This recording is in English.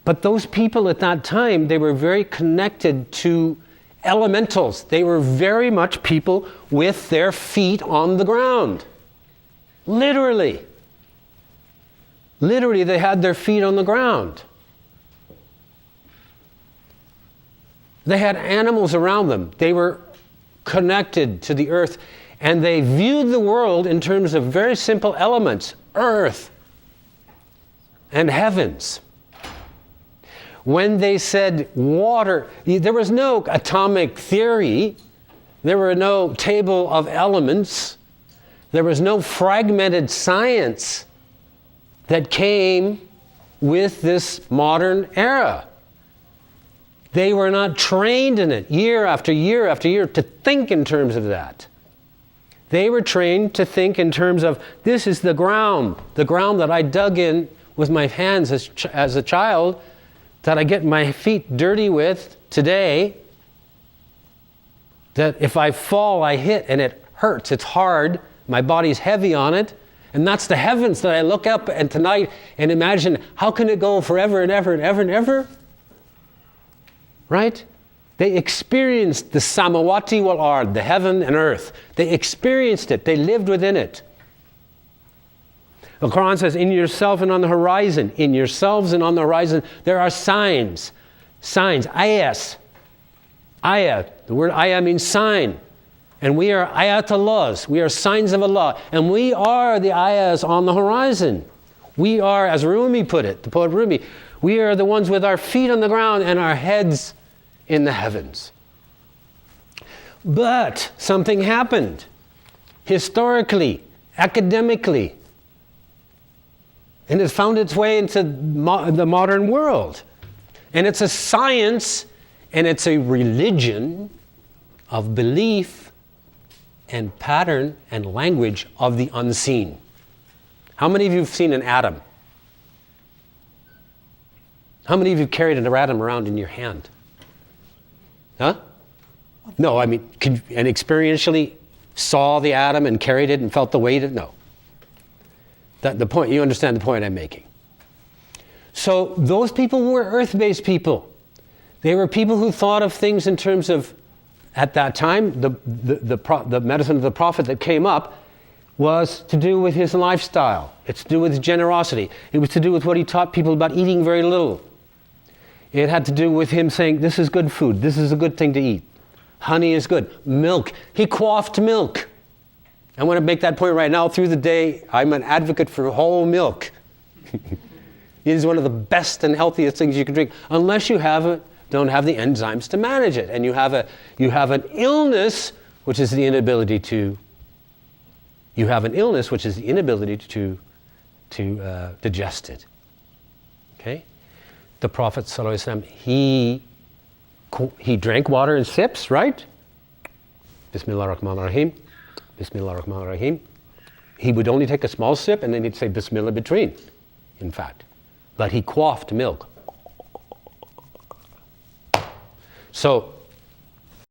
But those people at that time, they were very connected to elementals. They were very much people with their feet on the ground. Literally. Literally, they had their feet on the ground. They had animals around them. They were connected to the earth, and they viewed the world in terms of very simple elements: earth and heavens. When they said water, there was no atomic theory, there were no table of elements, there was no fragmented science that came with this modern era. They were not trained in it year after year after year to think in terms of that. They were trained to think in terms of, this is the ground that I dug in with my hands as a child, that I get my feet dirty with today, that if I fall, I hit and it hurts, it's hard, my body's heavy on it, and that's the heavens that I look up and tonight and imagine, how can it go forever and ever and ever and ever? Right? They experienced the samawati wal ard, the heaven and earth. They experienced it. They lived within it. The Quran says, in yourself and on the horizon, in yourselves and on the horizon, there are signs. Signs, ayahs. Ayah, the word ayah means sign. And we are ayatullahs, we are signs of Allah. And we are the ayahs on the horizon. We are, as Rumi put it, the poet Rumi, we are the ones with our feet on the ground and our heads in the heavens. But something happened, historically, academically, and it found its way into the modern world. And it's a science and it's a religion of belief and pattern and language of the unseen. How many of you have seen an atom? How many of you carried an atom around in your hand? Huh? No, I mean, and experientially saw the atom and carried it and felt the weight of it? No. The point, you understand the point I'm making. So those people were earth-based people. They were people who thought of things in terms of, at that time, the medicine of the prophet that came up was to do with his lifestyle. It's to do with his generosity. It was to do with what he taught people about eating very little. It had to do with him saying, this is good food, this is a good thing to eat. Honey is good. Milk. He quaffed milk. I want to make that point right now. Through the day, I'm an advocate for whole milk. It is one of the best and healthiest things you can drink, unless you don't have the enzymes to manage it. And you have an illness, which is the inability to digest it. Okay? The Prophet ﷺ, he drank water in sips, right? Bismillah ar-Rahman ar-Rahim. Bismillah ar-Rahman ar-Rahim. He would only take a small sip and then he'd say Bismillah between, in fact. But he quaffed milk. So